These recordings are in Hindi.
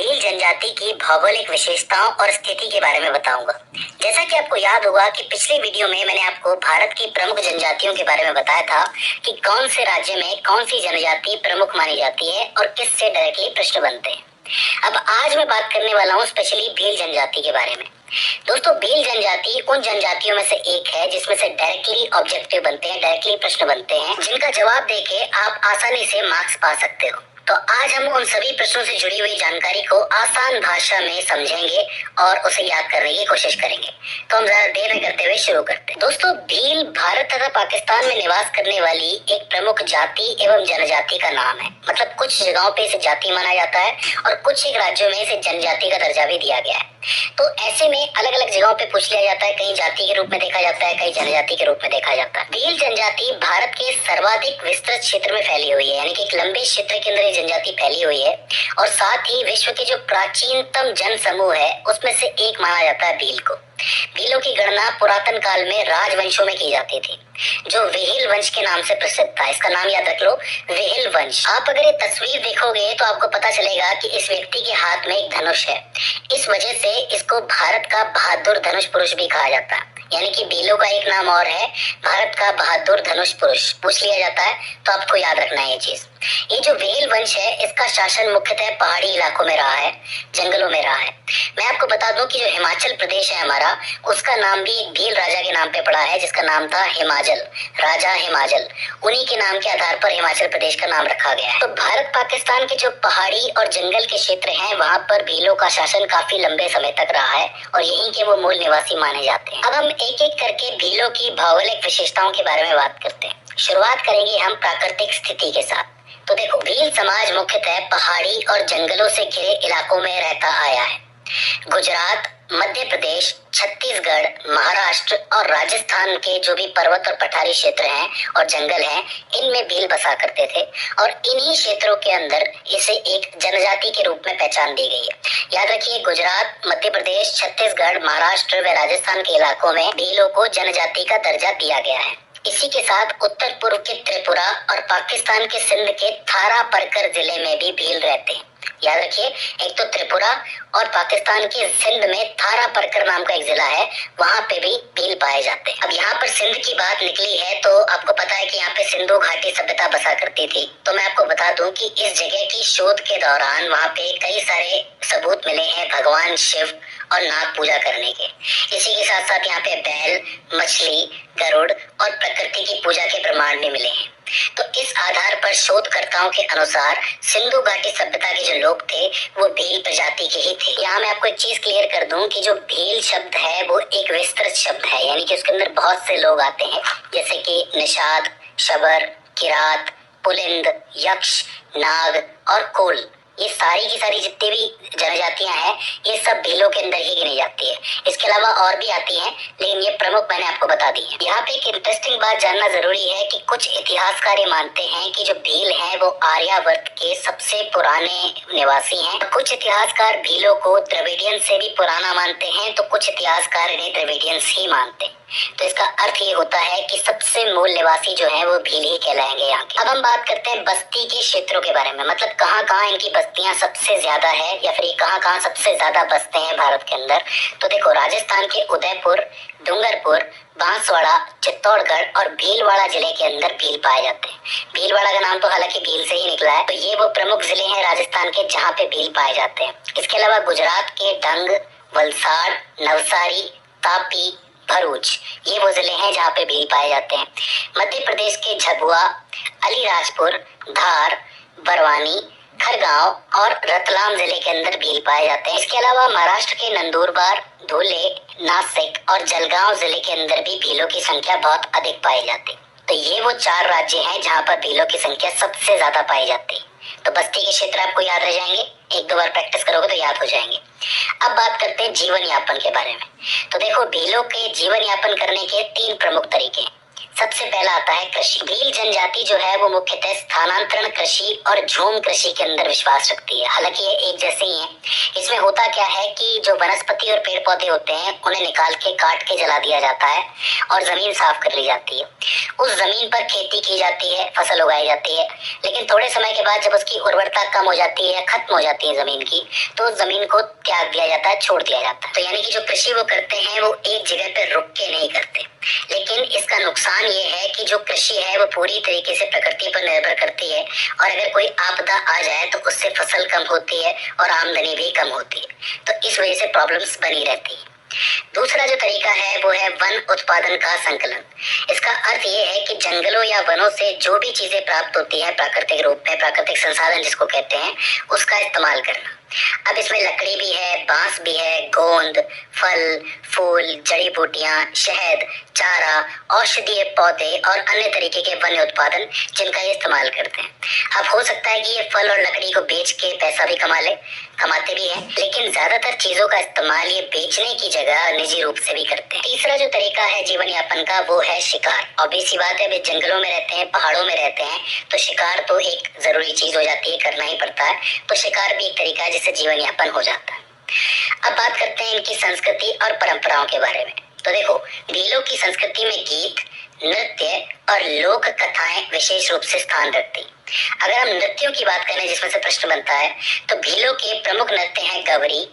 भील जनजाति की भौगोलिक विशेषताओं और स्थिति के बारे में बताऊंगा। जैसा कि आपको याद होगा कि पिछले वीडियो में मैंने आपको भारत की प्रमुख जनजातियों के बारे में बताया था कि कौन से राज्य में कौन सी जनजाति प्रमुख मानी जाती है और किससे डायरेक्टली प्रश्न बनते हैं। अब आज मैं बात करने वाला हूँ स्पेशली भील जनजाति के बारे में। दोस्तों, भील जनजाति उन जनजातियों में से एक है जिसमें से डायरेक्टली ऑब्जेक्टिव बनते हैं, डायरेक्टली प्रश्न बनते हैं, जिनका जवाब देके आप आसानी से मार्क्स पा सकते हो। तो आज हम उन सभी प्रश्नों से जुड़ी हुई जानकारी को आसान भाषा में समझेंगे और उसे याद करने की कोशिश करेंगे। तो हम ज्यादा देर न करते हुए शुरू करते हैं। दोस्तों, भील भारत तथा पाकिस्तान में निवास करने वाली एक प्रमुख जाति एवं जनजाति का नाम है। मतलब कुछ जगहों पे इसे जाति माना जाता है और कुछ एक राज्यों में इसे जनजाति का दर्जा भी दिया गया है। तो ऐसे में अलग अलग जगहों पे पूछ लिया जाता है, कहीं जाति के रूप में देखा जाता है, कहीं जनजाति के रूप में देखा जाता है। भील जनजाति भारत के सर्वाधिक विस्तृत क्षेत्र में फैली हुई है, यानी कि एक लंबे क्षेत्र के अंदर ये जनजाति फैली हुई है और साथ ही विश्व के जो प्राचीनतम जन समूह है उसमें से एक माना जाता है भील को। भीलों की गणना पुरातन काल में राजवंशों में की जाती थी, जो वेहिल वंश के नाम से प्रसिद्ध था। इसका नाम याद रख लो, वेहिल वंश। आप अगर ये तस्वीर देखोगे तो आपको पता चलेगा कि इस व्यक्ति के हाथ में एक धनुष है। इस वजह से इसको भारत का बहादुर धनुष पुरुष भी कहा जाता है। यानी कि भीलों का एक नाम और है भारत का बहादुर धनुष पुरुष। पूछ लिया जाता है तो आपको याद रखना है ये चीज। ये जो वेहिल वंश है इसका शासन मुख्यतः पहाड़ी इलाकों में रहा है, जंगलों में रहा है। मैं आपको बता दूं कि जो हिमाचल प्रदेश है हमारा, उसका नाम भी एक भील राजा के नाम पे पड़ा है जिसका नाम था हिमाचल, राजा हिमाचल। उन्हीं के नाम के आधार पर हिमाचल प्रदेश का नाम रखा गया है। तो भारत पाकिस्तान के जो पहाड़ी और जंगल के क्षेत्र हैं वहाँ पर भीलों का शासन काफी लंबे समय तक रहा है और यहीं के वो मूल निवासी माने जाते हैं। अब हम एक एक करके भीलों की भौगोलिक विशेषताओं के बारे में बात करते हैं। शुरुआत करेंगे हम प्राकृतिक स्थिति के साथ। तो देखो, भील समाज मुख्यतः पहाड़ी और जंगलों से घिरे इलाकों में रहता आया है। गुजरात, मध्य प्रदेश, छत्तीसगढ़, महाराष्ट्र और राजस्थान के जो भी पर्वत और पठारी क्षेत्र हैं और जंगल हैं, इनमें भील बसा करते थे और इन्हीं क्षेत्रों के अंदर इसे एक जनजाति के रूप में पहचान दी गई है। याद रखिए, गुजरात, मध्य प्रदेश, छत्तीसगढ़, महाराष्ट्र व राजस्थान के इलाकों में भीलों को जनजाति का दर्जा दिया गया है। इसी के साथ उत्तर पूर्व के त्रिपुरा और पाकिस्तान के सिंध के थारा परकर जिले में भी भील रहते हैं। याद रखिए, एक तो त्रिपुरा और पाकिस्तान के सिंध में थारा परकर नाम का एक जिला है, वहाँ पे भी भील पाए जाते हैं। अब यहाँ पर सिंध की बात निकली है तो आपको पता है कि यहाँ पे सिंधु घाटी सभ्यता बसा करती थी। तो मैं आपको बता दूं कि इस जगह की शोध के दौरान वहाँ पे कई सारे सबूत मिले हैं भगवान शिव और नाग पूजा करने के। इसी के साथ साथ यहाँ पे बैल, मछली, गरुड़ और प्रकृति की पूजा के प्रमाण भी मिले हैं। तो इस आधार पर शोधकर्ताओं के अनुसार सिंधु घाटी सभ्यता के जो लोग थे वो भील प्रजाति के ही थे। यहाँ मैं आपको एक चीज क्लियर कर दूं कि जो भील शब्द है वो एक विस्तृत शब्द है, यानी कि उसके अंदर बहुत से लोग आते हैं, जैसे कि निषाद, शबर, किरात, पुलिंद, यक्ष, नाग और कोल। ये सारी की सारी जितनी भी जनजातियां हैं ये सब भीलों के अंदर ही गिनी जाती है। इसके अलावा और भी आती हैं, लेकिन ये प्रमुख मैंने आपको बता दी है। यहाँ पे एक इंटरेस्टिंग बात जानना जरूरी है कि कुछ इतिहासकार ये मानते हैं कि जो भील हैं वो आर्यावर्त के सबसे पुराने निवासी हैं। कुछ इतिहासकार भीलों को द्रविडियन से भी पुराना मानते हैं, तो कुछ इतिहासकार इन्हें द्रविडियंस ही मानते हैं। तो इसका अर्थ ये होता है कि सबसे मूल निवासी जो है वो भील ही कहलाएंगे यहाँ के। अब हम बात करते हैं बस्ती के क्षेत्रों के बारे में, मतलब कहाँ कहाँ इनकी बस्तियां सबसे ज्यादा है या फिर कहाँ कहाँ सबसे ज्यादा बसते हैं भारत के अंदर। तो देखो, राजस्थान के उदयपुर, डूंगरपुर, बांसवाड़ा, चित्तौड़गढ़ और भीलवाड़ा जिले के अंदर भील पाए जाते हैं। भीलवाड़ा का नाम तो हालांकि भील से ही निकला है। तो ये वो प्रमुख जिले हैं राजस्थान के जहाँ पे भील पाए जाते हैं। इसके अलावा गुजरात के डंग, वलसाड़, नवसारी, तापी, भरूच, ये वो जिले हैं जहाँ पे भील पाए जाते हैं। मध्य प्रदेश के झाबुआ, अलीराजपुर, धार, बरवानी, खरगांव और रतलाम जिले के अंदर भील पाए जाते हैं। इसके अलावा महाराष्ट्र के नंदुरबार, धुले, नासिक और जलगांव जिले के अंदर भी भीलों की संख्या बहुत अधिक पाई जाती है। तो ये वो 4 राज्य हैं जहाँ पर भीलों की संख्या सबसे ज्यादा पाई जाती है। तो बस्ती के क्षेत्र आपको याद रह जाएंगे, एक दो बार प्रैक्टिस करोगे तो याद हो जाएंगे। अब बात करते हैं जीवन यापन के बारे में। तो देखो, भीलों के जीवन यापन करने के 3 प्रमुख तरीके हैं। सबसे पहला आता है कृषि। भील जनजाति जो है वो मुख्यतः स्थानांतरण कृषि और झूम कृषि के अंदर विश्वास रखती है। हालांकि ये एक जैसे ही है। इसमें होता क्या है कि जो वनस्पति और पेड़ पौधे होते हैं उन्हें निकाल के काट के जला दिया जाता है और जमीन साफ कर ली जाती है। उस जमीन पर खेती की जाती है, फसल उगाई जाती है, लेकिन थोड़े समय के बाद जब उसकी उर्वरता कम हो जाती है, खत्म हो जाती है जमीन की, तो उस जमीन को त्याग दिया जाता है, छोड़ दिया जाता है। तो यानी कि जो कृषि वो करते हैं वो एक जगह पे रुक के नहीं करते। लेकिन इसका नुकसान ये है कि जो कृषि है वो पूरी तरीके से प्रकृति पर निर्भर करती है और अगर कोई आपदा आ जाए तो उससे फसल कम होती है और आमदनी भी कम होती है। तो इस वजह से प्रॉब्लम्स बनी रहती है। दूसरा जो तरीका है वो है वन उत्पादन का संकलन। इसका अर्थ ये है कि जंगलों या वनों से जो भी चीजें प्राप्त होती है प्राकृतिक रूप में, प्राकृतिक संसाधन जिसको कहते हैं, उसका इस्तेमाल करना। अब इसमें लकड़ी भी है, बांस भी है, गोंद, फल, फूल, जड़ी बूटियां, शहद, चारा, औषधीय पौधे और अन्य तरीके के वन्य उत्पादन जिनका ये इस्तेमाल करते हैं। अब हो सकता है कि ये फल और लकड़ी को बेच के पैसा भी कमाते भी हैं, लेकिन ज्यादातर चीजों का इस्तेमाल ये बेचने की जगह निजी रूप से भी करते हैं। तीसरा जो तरीका है जीवन यापन का वो है शिकार। ऑब्वियस सी बात है, वे जंगलों में रहते हैं, पहाड़ों में रहते हैं, तो शिकार तो एक जरूरी चीज हो जाती है, करना ही पड़ता है। तो शिकार भी एक तरीका है जिससे जीवन यापन हो जाता है। अब बात करते हैं इनकी संस्कृति और परंपराओं के बारे में। तो देखो, भीलों की संस्कृति में गीत, नृत्य और लोक कथाएं विशेष रूप से स्थान रखती। अगर हम नृत्यों की बात करें जिसमें से प्रश्न बनता है, तो भीलों के प्रमुख नृत्य हैं गवरी,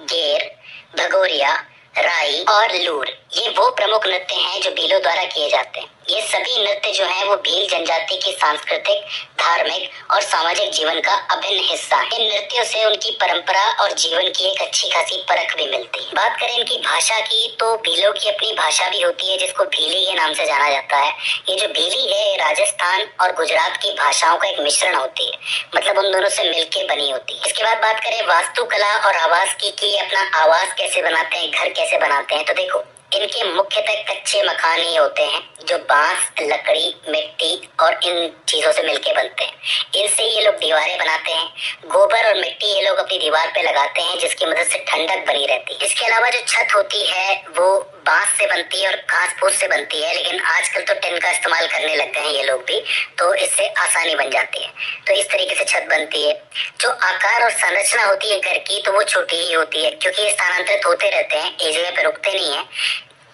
गेर, भगोरिया, राई और लूर। ये वो प्रमुख नृत्य हैं जो भीलों द्वारा किए जाते हैं। ये सभी नृत्य जो हैं वो भील जनजाति की सांस्कृतिक, धार्मिक और सामाजिक जीवन का अभिन्न हिस्सा है। इन नृत्यों से उनकी परंपरा और जीवन की एक अच्छी खासी परख भी मिलती है। बात करें इनकी भाषा की, तो भीलों की अपनी भाषा भी होती है जिसको भीली के नाम से जाना जाता है। ये जो भीली है राजस्थान और गुजरात की भाषाओं का एक मिश्रण होती है, मतलब उन दोनों से मिलकर बनी होती है। इसके बाद बात करें वास्तुकला और आवास की कि अपना आवास कैसे बनाते हैं, घर कैसे बनाते हैं, तो देखो इनके मुख्यतः कच्चे मकान ही होते हैं जो बांस, लकड़ी, मिट्टी और इन चीजों से मिलके बनते हैं। इनसे ये लोग दीवारें बनाते हैं। गोबर और मिट्टी ये लोग अपनी दीवार पे लगाते हैं जिसकी मदद से ठंडक बनी रहती है। इसके अलावा जो छत होती है वो बांस से बनती है और घास फूस से बनती है, लेकिन आजकल तो टिन का इस्तेमाल करने लग गए हैं ये लोग भी, तो इससे आसानी बन जाती है। तो इस तरीके से छत बनती है। जो आकार और संरचना होती है घर की, तो वो छोटी ही होती है क्योंकि ये स्थानांतरित होते रहते हैं, एक जगह पे रुकते नहीं है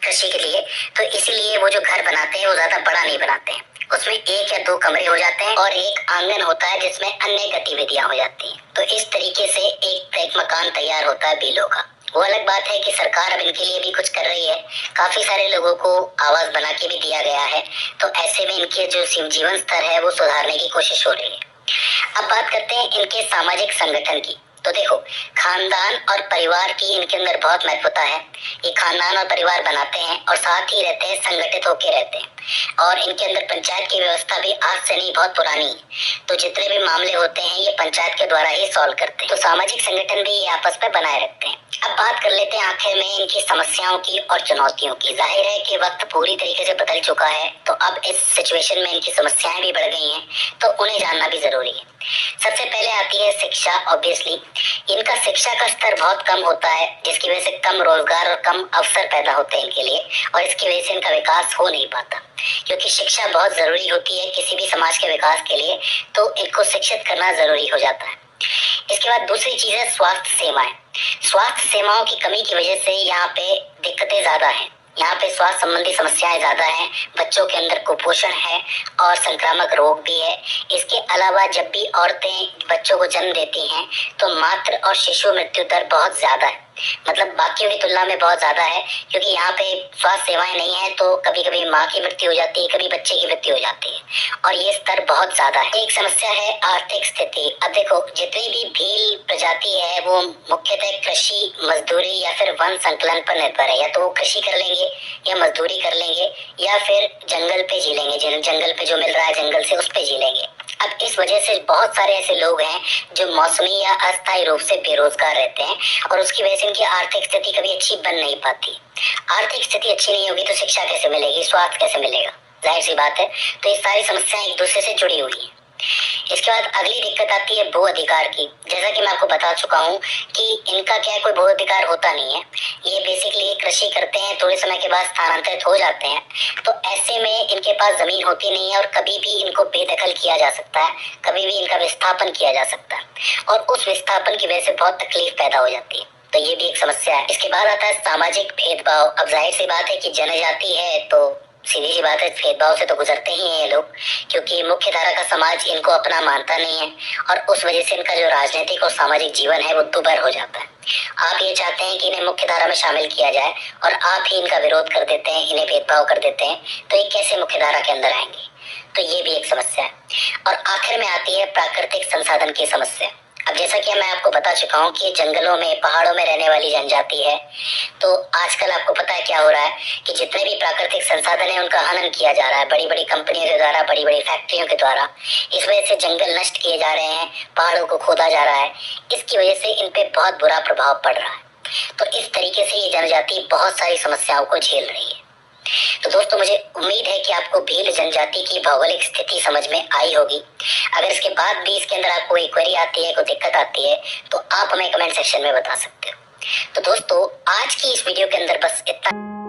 कृषि के लिए। तो इसीलिए वो जो घर बनाते हैं वो ज्यादा बड़ा नहीं बनाते हैं। उसमें एक या दो कमरे हो जाते हैं और एक आंगन होता है जिसमें अन्य गतिविधियां हो जाती हैं। तो इस तरीके से एक मकान तैयार होता है भीलों का। वो अलग बात है कि सरकार अब इनके लिए भी कुछ कर रही है। काफी सारे लोगों को आवास बना के भी दिया गया है, तो ऐसे में इनके जो जीवन स्तर है वो सुधारने की कोशिश हो रही है। अब बात करते हैं इनके सामाजिक संगठन की। तो देखो, खानदान और परिवार की इनके अंदर बहुत महत्वता है। ये खानदान और परिवार बनाते हैं और साथ ही रहते हैं, संगठित होकर रहते हैं। और इनके अंदर पंचायत की व्यवस्था भी आज से नहीं, बहुत पुरानी है। तो जितने भी मामले होते हैं ये पंचायत के द्वारा ही सॉल्व करते हैं। तो सामाजिक संगठन भी ये आपस में बनाए रखते हैं। अब बात कर लेते हैं आखिर में इनकी समस्याओं की और चुनौतियों की। जाहिर है कि वक्त पूरी तरीके से बदल चुका है, तो अब इस सिचुएशन में इनकी समस्याएं भी बढ़ गई हैं, तो उन्हें जानना भी जरूरी है। सबसे पहले आती है शिक्षा। ऑब्वियसली इनका शिक्षा का स्तर बहुत कम होता है, जिसकी वजह से कम रोजगार और कम अवसर पैदा होते हैं इनके लिए, और इसकी वजह से इनका विकास हो नहीं पाता। क्योंकि शिक्षा बहुत जरूरी होती है किसी भी समाज के विकास के लिए, तो इनको शिक्षित करना जरूरी हो जाता है। इसके बाद दूसरी चीज है स्वास्थ्य सेवाएं। स्वास्थ्य सेवाओं की कमी की वजह से यहाँ पे दिक्कतें ज्यादा हैं। यहाँ पे स्वास्थ्य संबंधी समस्याएं ज्यादा हैं। बच्चों के अंदर कुपोषण है और संक्रामक रोग भी है। इसके अलावा जब भी औरतें बच्चों को जन्म देती हैं तो मातृ और शिशु मृत्यु दर बहुत ज्यादा है, मतलब बाकियों की तुलना में बहुत ज्यादा है। क्योंकि यहाँ पे स्वास्थ्य सेवाएं नहीं है तो कभी कभी माँ की मृत्यु हो जाती है, कभी बच्चे की मृत्यु हो जाती है, और ये स्तर बहुत ज्यादा है। एक समस्या है आर्थिक स्थिति। अब देखो, जितनी भी भील प्रजाति है वो मुख्यतः कृषि, मजदूरी या फिर वन संकलन पर निर्भर है। या तो वो कृषि कर लेंगे या मजदूरी कर लेंगे या फिर जंगल पे जी लेंगे, जंगल पे जो मिल रहा है जंगल से उस पे जी लेंगे। अब इस वजह से बहुत सारे ऐसे लोग हैं जो मौसमी या अस्थायी रूप से बेरोजगार रहते हैं, और उसकी वजह से इनकी आर्थिक स्थिति कभी अच्छी बन नहीं पाती। आर्थिक स्थिति अच्छी नहीं होगी तो शिक्षा कैसे मिलेगी, स्वास्थ्य कैसे मिलेगा, जाहिर सी बात है। तो ये सारी समस्याएं एक दूसरे से जुड़ी हुई हैं। इसके बाद अगली दिक्कत आती है भू अधिकार की। जैसा कि मैं आपको बता चुका हूँ कि इनका क्या है, कोई भू अधिकार होता नहीं है। ये बेसिकली कृषि करते हैं, थोड़े समय के बाद स्थानांतरित हो जाते हैं। तो ऐसे में इनके पास जमीन होती नहीं है और कभी भी इनको बेदखल किया जा सकता है, कभी भी इनका विस्थापन किया जा सकता है और उस विस्थापन की वजह से बहुत तकलीफ पैदा हो जाती है। तो ये भी एक समस्या है। इसके बाद आता है सामाजिक भेदभाव। अब जाहिर सी बात है कि जनजाति है तो सीधी सी बात है, भेदभाव से तो गुजरते ही हैं ये लोग, क्योंकि मुख्य धारा का समाज इनको अपना मानता नहीं है और उस वजह से इनका जो राजनीतिक और सामाजिक जीवन है वो दुभर हो जाता है। आप ये चाहते हैं कि इन्हें मुख्य धारा में शामिल किया जाए और आप ही इनका विरोध कर देते हैं, इन्हें भेदभाव कर देते हैं, तो ये कैसे मुख्य धारा के अंदर आएंगे? तो ये भी एक समस्या है। और आखिर में आती है प्राकृतिक संसाधन की समस्या। अब जैसा कि मैं आपको बता चुका हूँ कि जंगलों में, पहाड़ों में रहने वाली जनजाति है, तो आजकल आपको पता है क्या हो रहा है कि जितने भी प्राकृतिक संसाधन है उनका हनन किया जा रहा है बड़ी बड़ी कंपनियों के द्वारा, बड़ी बड़ी फैक्ट्रियों के द्वारा। इस वजह से जंगल नष्ट किए जा रहे हैं, पहाड़ों को खोदा जा रहा है। इसकी वजह से इन पे बहुत बुरा प्रभाव पड़ रहा है। तो इस तरीके से ये जनजाति बहुत सारी समस्याओं को झेल रही है। तो दोस्तों, मुझे उम्मीद है कि आपको भील जनजाति की भौगोलिक स्थिति समझ में आई होगी। अगर इसके बाद भी इसके अंदर आपको कोई क्वेरी आती है, कोई दिक्कत आती है, तो आप हमें कमेंट सेक्शन में बता सकते हो। तो दोस्तों, आज की इस वीडियो के अंदर बस इतना।